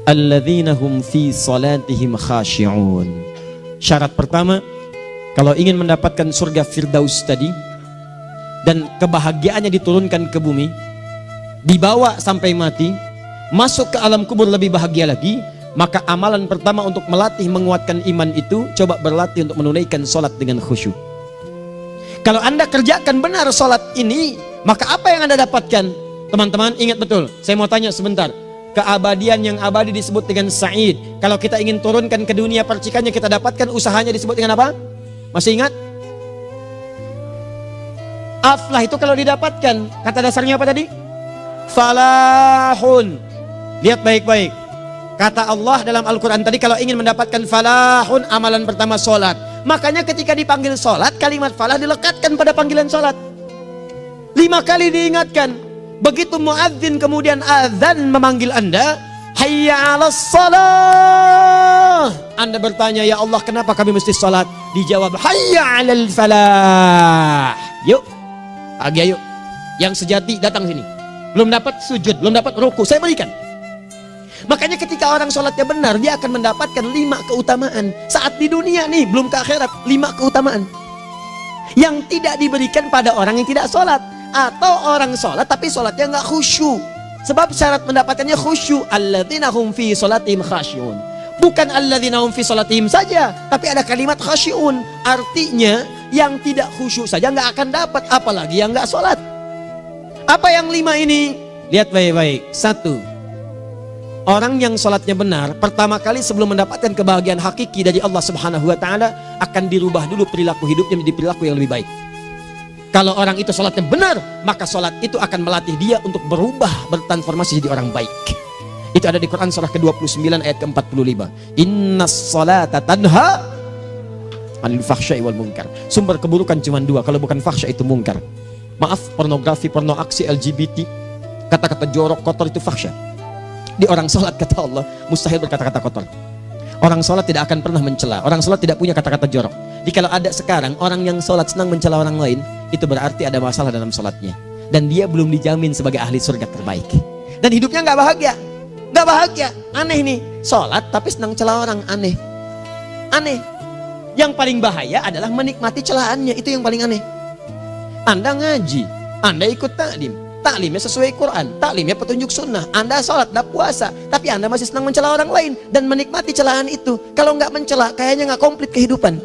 Alladzina hum fi salatihim khashi'un. Syarat pertama, kalau ingin mendapatkan surga Firdaus tadi dan kebahagiaannya diturunkan ke bumi, dibawa sampai mati, masuk ke alam kubur lebih bahagia lagi, maka amalan pertama untuk melatih menguatkan iman itu, coba berlatih untuk menunaikan sholat dengan khusyuk. Kalau Anda kerjakan benar sholat ini, maka apa yang Anda dapatkan? Teman-teman ingat betul, saya mau tanya sebentar. Keabadian yang abadi disebut dengan sa'id. Kalau kita ingin turunkan ke dunia percikannya kita dapatkan, usahanya disebut dengan apa? Masih ingat? Aflah itu kalau didapatkan, kata dasarnya apa tadi? Falahun. Lihat baik-baik. Kata Allah dalam Al-Quran tadi, kalau ingin mendapatkan falahun, amalan pertama sholat. Makanya ketika dipanggil sholat, kalimat falah dilekatkan pada panggilan sholat. 5 kali diingatkan. Begitu muadzin kemudian azan memanggil Anda, hayya 'alas shalah. Anda bertanya, ya Allah kenapa kami mesti sholat? Dijawab, hayya 'alal falah. Yuk, pagi yuk. Yang sejati datang sini. Belum dapat sujud, belum dapat ruku, saya berikan. Makanya ketika orang sholatnya benar, dia akan mendapatkan 5 keutamaan. Saat di dunia nih, belum ke akhirat, 5 keutamaan yang tidak diberikan pada orang yang tidak sholat. Atau orang sholat tapi sholatnya nggak khusyuk. Sebab syarat mendapatkannya khusyuk. Alladzina hum fi sholatihim khasyi'un. Bukan alladzina hum fi sholatihim saja, tapi ada kalimat khasyi'un. Artinya yang tidak khusyuk saja nggak akan dapat, apalagi yang nggak sholat. Apa yang 5 ini? Lihat baik-baik. 1. Orang yang sholatnya benar, pertama kali sebelum mendapatkan kebahagiaan hakiki dari Allah Subhanahu wa Ta'ala, akan dirubah dulu perilaku hidupnya menjadi perilaku yang lebih baik. Kalau orang itu sholatnya benar, maka sholat itu akan melatih dia untuk berubah, bertransformasi jadi orang baik. Itu ada di Quran surah ke-29 ayat ke-45. Innas sholata tanha anil fahsya'i wal munkar. Sumber keburukan cuma 2, kalau bukan fahsya itu munkar. Maaf, pornografi, porno aksi, LGBT, kata-kata jorok, kotor itu fahsya. Di orang sholat kata Allah, mustahil berkata-kata kotor. Orang sholat tidak akan pernah mencela. Orang sholat tidak punya kata-kata jorok. Jadi kalau ada sekarang orang yang sholat senang mencela orang lain, itu berarti ada masalah dalam sholatnya. Dan dia belum dijamin sebagai ahli surga terbaik. Dan hidupnya nggak bahagia. Nggak bahagia. Aneh nih. Sholat tapi senang celah orang. Aneh. Aneh. Yang paling bahaya adalah menikmati celahannya. Itu yang paling aneh. Anda ngaji. Anda ikut taklim. Taklimnya sesuai Quran, taklimnya petunjuk sunnah. Anda sholat, Anda puasa, tapi Anda masih senang mencela orang lain dan menikmati celahan itu. Kalau nggak mencela, kayaknya nggak komplit kehidupan.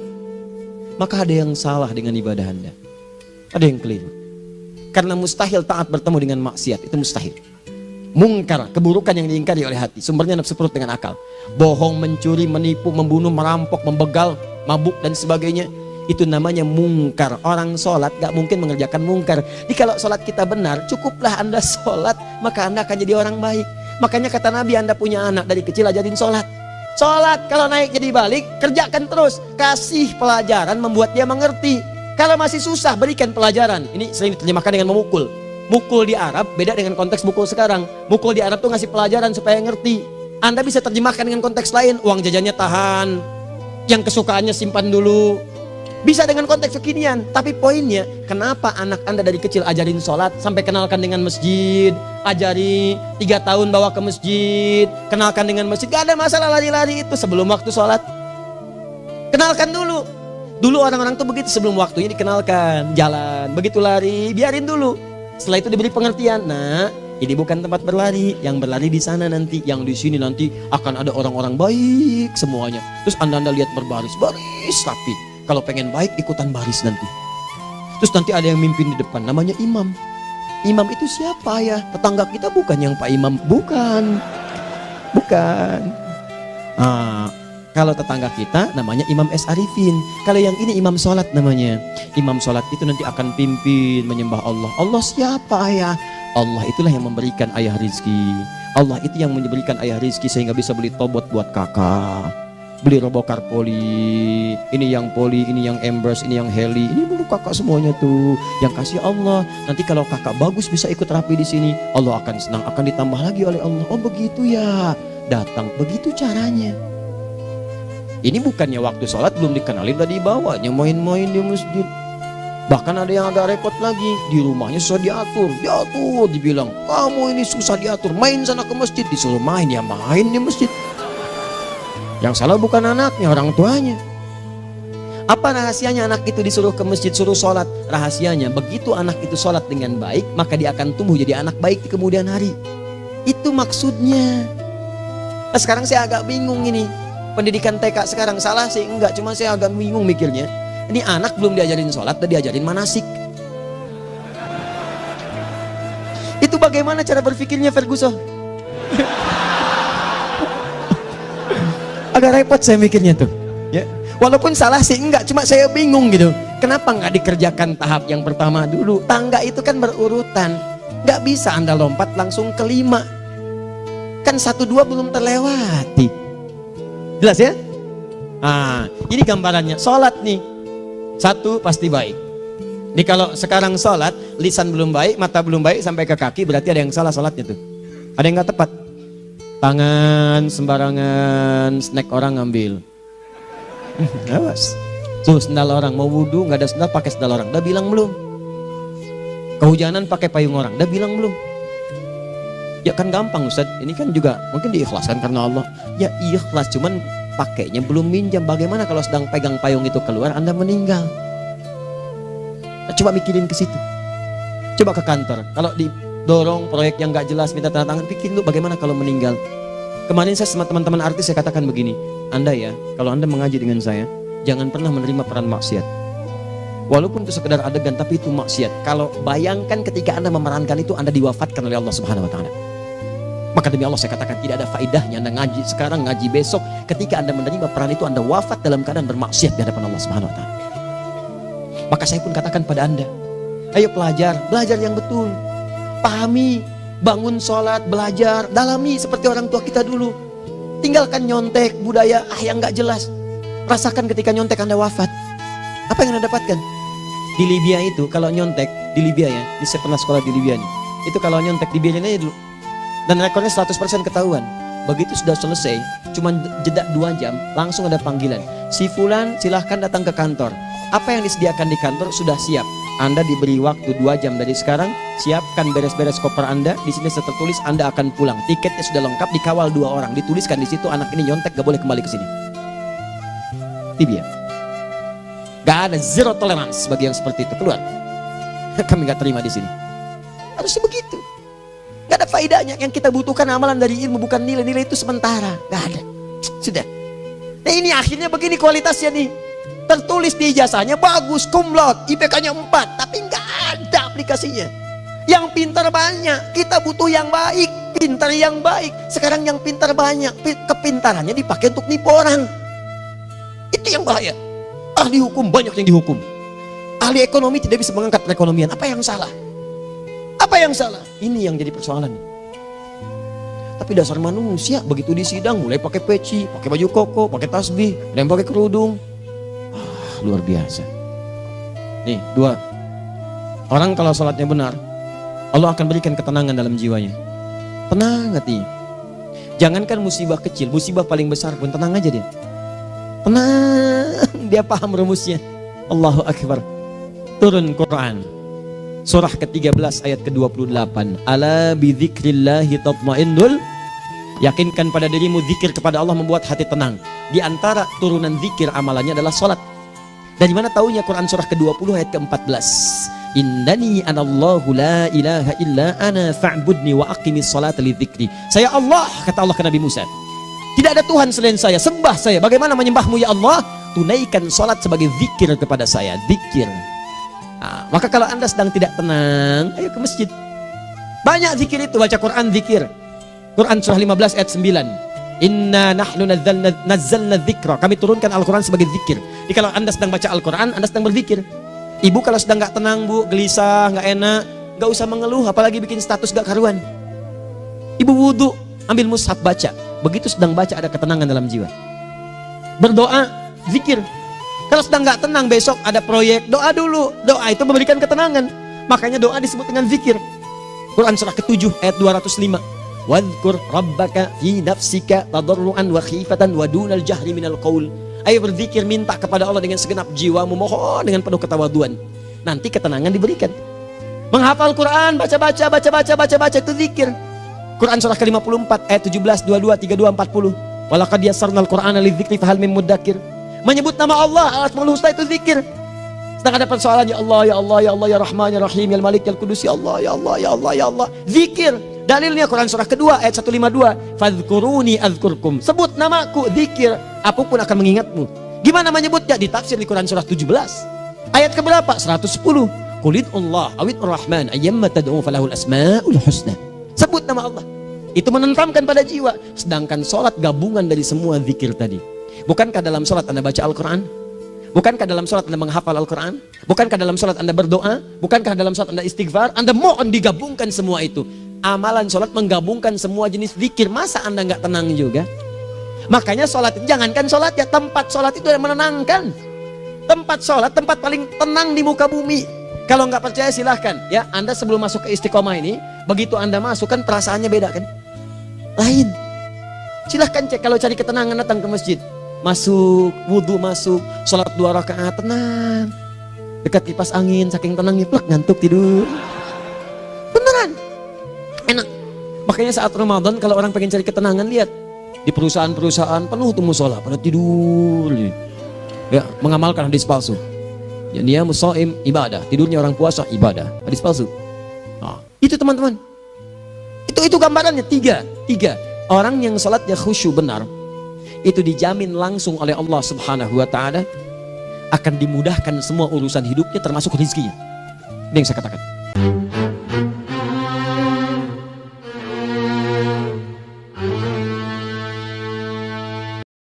Maka ada yang salah dengan ibadah Anda. Ada yang keliru. Karena mustahil taat bertemu dengan maksiat, itu mustahil. Mungkar, keburukan yang diingkari oleh hati, sumbernya nafsu perut dengan akal. Bohong, mencuri, menipu, membunuh, merampok, membegal, mabuk dan sebagainya. Itu namanya mungkar. Orang sholat gak mungkin mengerjakan mungkar. Jadi kalau sholat kita benar, cukuplah Anda sholat, maka Anda akan jadi orang baik. Makanya kata Nabi, Anda punya anak dari kecil ajarin sholat. Sholat kalau naik jadi balik, kerjakan terus. Kasih pelajaran membuat dia mengerti. Kalau masih susah, berikan pelajaran. Ini sering diterjemahkan dengan memukul. Mukul di Arab beda dengan konteks mukul sekarang. Mukul di Arab tuh ngasih pelajaran supaya ngerti. Anda bisa terjemahkan dengan konteks lain. Uang jajannya tahan, yang kesukaannya simpan dulu. Bisa dengan konteks kekinian, tapi poinnya kenapa anak Anda dari kecil ajarin sholat sampai kenalkan dengan masjid, ajari 3 tahun bawa ke masjid, kenalkan dengan masjid, gak ada masalah lari-lari itu sebelum waktu sholat. Kenalkan dulu. Dulu orang-orang tuh begitu, sebelum waktunya dikenalkan, jalan, begitu lari, biarin dulu. Setelah itu diberi pengertian, nah ini bukan tempat berlari, yang berlari di sana nanti, yang di sini nanti akan ada orang-orang baik semuanya. Terus Anda lihat berbaris, baris rapi. Kalau pengen baik ikutan baris nanti. Terus nanti ada yang mimpin di depan, namanya imam. Imam itu siapa ya? Tetangga kita bukan yang Pak Imam, bukan. Bukan. Kalau tetangga kita namanya Imam S. Arifin. Kalau yang ini imam sholat namanya. Imam sholat itu nanti akan pimpin menyembah Allah. Allah siapa ya? Allah itulah yang memberikan ayah rizki. Allah itu yang memberikan ayah rizki sehingga bisa beli tobot buat kakak. Beli robokar poli, ini yang poli, ini yang embers, ini yang heli, ini dulu kakak semuanya tuh, yang kasih Allah. Nanti kalau kakak bagus bisa ikut rapi di sini, Allah akan senang, akan ditambah lagi oleh Allah. Oh begitu ya, datang begitu caranya. Ini bukannya waktu sholat belum dikenalin tadi bawanya main-main di masjid. Bahkan ada yang agak repot lagi, di rumahnya susah diatur, dibilang, kamu ini susah diatur, main sana ke masjid, disuruh main, ya main di masjid. Yang salah bukan anaknya, orang tuanya. Apa rahasianya anak itu disuruh ke masjid, suruh sholat? Rahasianya, begitu anak itu sholat dengan baik, maka dia akan tumbuh jadi anak baik di kemudian hari. Itu maksudnya. Nah, sekarang saya agak bingung ini, pendidikan TK sekarang salah sih enggak, cuma saya agak bingung mikirnya. Ini anak belum diajarin sholat, udah diajarin manasik. Itu bagaimana cara berpikirnya Ferguson? Agak repot saya mikirnya tuh. Ya, walaupun salah sih enggak, cuma saya bingung gitu. Kenapa nggak dikerjakan tahap yang pertama dulu? Tangga itu kan berurutan, nggak bisa Anda lompat langsung ke 5. Kan 1, 2 belum terlewati. Jelas ya? Nah, ini gambarannya. Sholat nih. 1 pasti baik. Ini kalau sekarang sholat, lisan belum baik, mata belum baik sampai ke kaki, berarti ada yang salah sholatnya tuh. Ada yang nggak tepat. Tangan sembarangan, snack orang ngambil. Awas. Tuh sendal orang, mau wudhu nggak ada sendal, pakai sendal orang. Udah bilang belum? Kehujanan pakai payung orang. Udah bilang belum? Ya kan gampang Ustaz. Ini kan juga mungkin diikhlaskan karena Allah. Ya ikhlas, cuman pakainya belum minjam. Bagaimana kalau sedang pegang payung itu keluar, Anda meninggal? Nah, coba mikirin ke situ. Coba ke kantor. Kalau didorong proyek yang nggak jelas, minta tanda tangan, pikirin lu bagaimana kalau meninggal. Kemarin saya sama teman-teman artis saya katakan begini, Anda ya, kalau Anda mengaji dengan saya, jangan pernah menerima peran maksiat. Walaupun itu sekedar adegan, tapi itu maksiat. Kalau bayangkan ketika Anda memerankan itu, Anda diwafatkan oleh Allah Subhanahu Wa Taala. Maka demi Allah saya katakan tidak ada faedahnya Anda ngaji sekarang, ngaji besok. Ketika Anda menerima peran itu, Anda wafat dalam keadaan bermaksiat di hadapan Allah Subhanahu Wa Taala. Maka saya pun katakan pada Anda, ayo belajar yang betul, pahami, bangun sholat, belajar, dalami seperti orang tua kita dulu. Tinggalkan nyontek, budaya yang nggak jelas. Rasakan ketika nyontek Anda wafat, apa yang Anda dapatkan? Di Libya itu kalau nyontek, di Libya ya, saya pernah sekolah di Libya nih, itu kalau nyontek dibiarin aja dulu. Dan rekornya 100% ketahuan. Begitu sudah selesai, cuma jeda 2 jam, langsung ada panggilan. Si Fulan silahkan datang ke kantor. Apa yang disediakan di kantor sudah siap. Anda diberi waktu 2 jam dari sekarang, siapkan beres-beres koper Anda. Di sini tertulis Anda akan pulang. Tiketnya sudah lengkap, dikawal 2 orang. Dituliskan di situ anak ini nyontek gak boleh kembali ke sini. Libya. Gak ada, zero tolerance bagi yang seperti itu. Keluar. Kami gak terima di sini. Harusnya begitu. Gak ada faedahnya. Yang kita butuhkan amalan dari ilmu, bukan nilai-nilai itu sementara. Gak ada. Sudah. Nah ini akhirnya begini kualitasnya nih. Tertulis di ijazahnya bagus, cum laude, IPK-nya 4, tapi nggak ada aplikasinya. Yang pintar banyak, kita butuh yang baik, pintar yang baik. Sekarang yang pintar banyak, kepintarannya dipakai untuk nipu orang. Itu yang bahaya. Ahli hukum banyak yang dihukum. Ahli ekonomi tidak bisa mengangkat perekonomian. Apa yang salah? Apa yang salah? Ini yang jadi persoalan. Tapi dasar manusia, begitu di sidang mulai pakai peci, pakai baju koko, pakai tasbih, dan pakai kerudung. Luar biasa. Nih 2. Orang kalau sholatnya benar, Allah akan berikan ketenangan dalam jiwanya. Tenang hati. Jangankan musibah kecil, musibah paling besar pun tenang aja dia. Tenang, dia paham rumusnya. Allahu Akbar. Turun Quran surah ke-13 ayat ke-28. Ala bidzikrillahi tatmainnul. Yakinkan pada dirimu, zikir kepada Allah membuat hati tenang. Di antara turunan zikir amalannya adalah sholat. Dari mana taunya? Quran surah ke-20 ayat ke-14. Innani anallahu la ilaha illa ana fa'budni wa aqimis salata li dzikri. Saya Allah, kata Allah ke Nabi Musa. Tidak ada Tuhan selain saya, sembah saya. Bagaimana menyembahmu ya Allah? Tunaikan salat sebagai zikir kepada saya, zikir. Nah, maka kalau Anda sedang tidak tenang, ayo ke masjid. Banyak zikir itu, baca Quran zikir. Quran surah 15 ayat 9. Inna nahnu nazzalna dzikra. Kami turunkan Al-Quran sebagai zikir. Jadi kalau Anda sedang baca Al-Quran, Anda sedang berzikir. Ibu kalau sedang nggak tenang, Bu, gelisah, nggak enak, nggak usah mengeluh, apalagi bikin status gak karuan. Ibu wudhu, ambil mushaf baca. Begitu sedang baca ada ketenangan dalam jiwa. Berdoa, zikir. Kalau sedang nggak tenang, besok ada proyek, doa dulu. Doa itu memberikan ketenangan. Makanya doa disebut dengan zikir. Quran surah ke-7 ayat 205. Wadhkur rabbaka fi nafsika tadarruan wa khifatan wa dunal jahri minal qaul. Ayo berzikir, minta kepada Allah dengan segenap jiwamu, mohon dengan penuh ketawaduan. nanti ketenangan diberikan. Menghafal Quran, baca itu zikir. Quran surah ke-54 ayat 17, 22, 32, 40. Walaqad yassarnal Qur'ana lidzikri fahal mim mudzakir. Menyebut nama Allah, Asmaul Husna itu zikir. Sedang ada persoalan, ya Allah, ya Allah, ya Allah, ya Rahman, ya Rahim, ya Malik, ya Qudus, ya Allah, ya Allah, ya Allah, ya Allah. Zikir. Dalilnya Quran surah kedua ayat 152. Fadhkuruni adzkurkum. Sebut namaku, zikir. Apapun akan mengingatmu. Gimana menyebutnya? Ditafsir di Quran surah 17. Ayat keberapa? 110. Qulid Allah awid Rahman ayyamma tad'u falahul asmaul husna. Sebut nama Allah. Itu menentamkan pada jiwa. Sedangkan sholat gabungan dari semua zikir tadi. Bukankah dalam sholat Anda baca Al-Quran? Bukankah dalam sholat Anda menghafal Al-Quran? Bukankah dalam sholat Anda berdoa? Bukankah dalam sholat Anda istighfar? Anda mohon digabungkan semua itu. Amalan sholat menggabungkan semua jenis zikir. Masa Anda nggak tenang juga? Makanya sholat, jangankan sholat ya, tempat sholat itu yang menenangkan. Tempat sholat, tempat paling tenang di muka bumi. Kalau nggak percaya silahkan ya, Anda sebelum masuk ke Istiqomah ini, begitu Anda masuk kan perasaannya beda kan? Lain. Silahkan cek, kalau cari ketenangan datang ke masjid. Masuk, wudhu masuk, sholat 2 rakaat, tenang. Dekat kipas angin, saking tenangnya, plek, ngantuk tidur. Beneran. Enak. Makanya saat Ramadan kalau orang pengen cari ketenangan, lihat. Di perusahaan-perusahaan penuh tuh musola, pada tidur. Ya, mengamalkan hadis palsu. Ya, dia musoim ibadah, tidurnya orang puasa ibadah, hadis palsu. Nah, itu teman-teman. Itu gambarannya tiga. Orang yang salatnya khusyuk benar, itu dijamin langsung oleh Allah Subhanahu wa taala akan dimudahkan semua urusan hidupnya termasuk rezekinya. Ini yang saya katakan.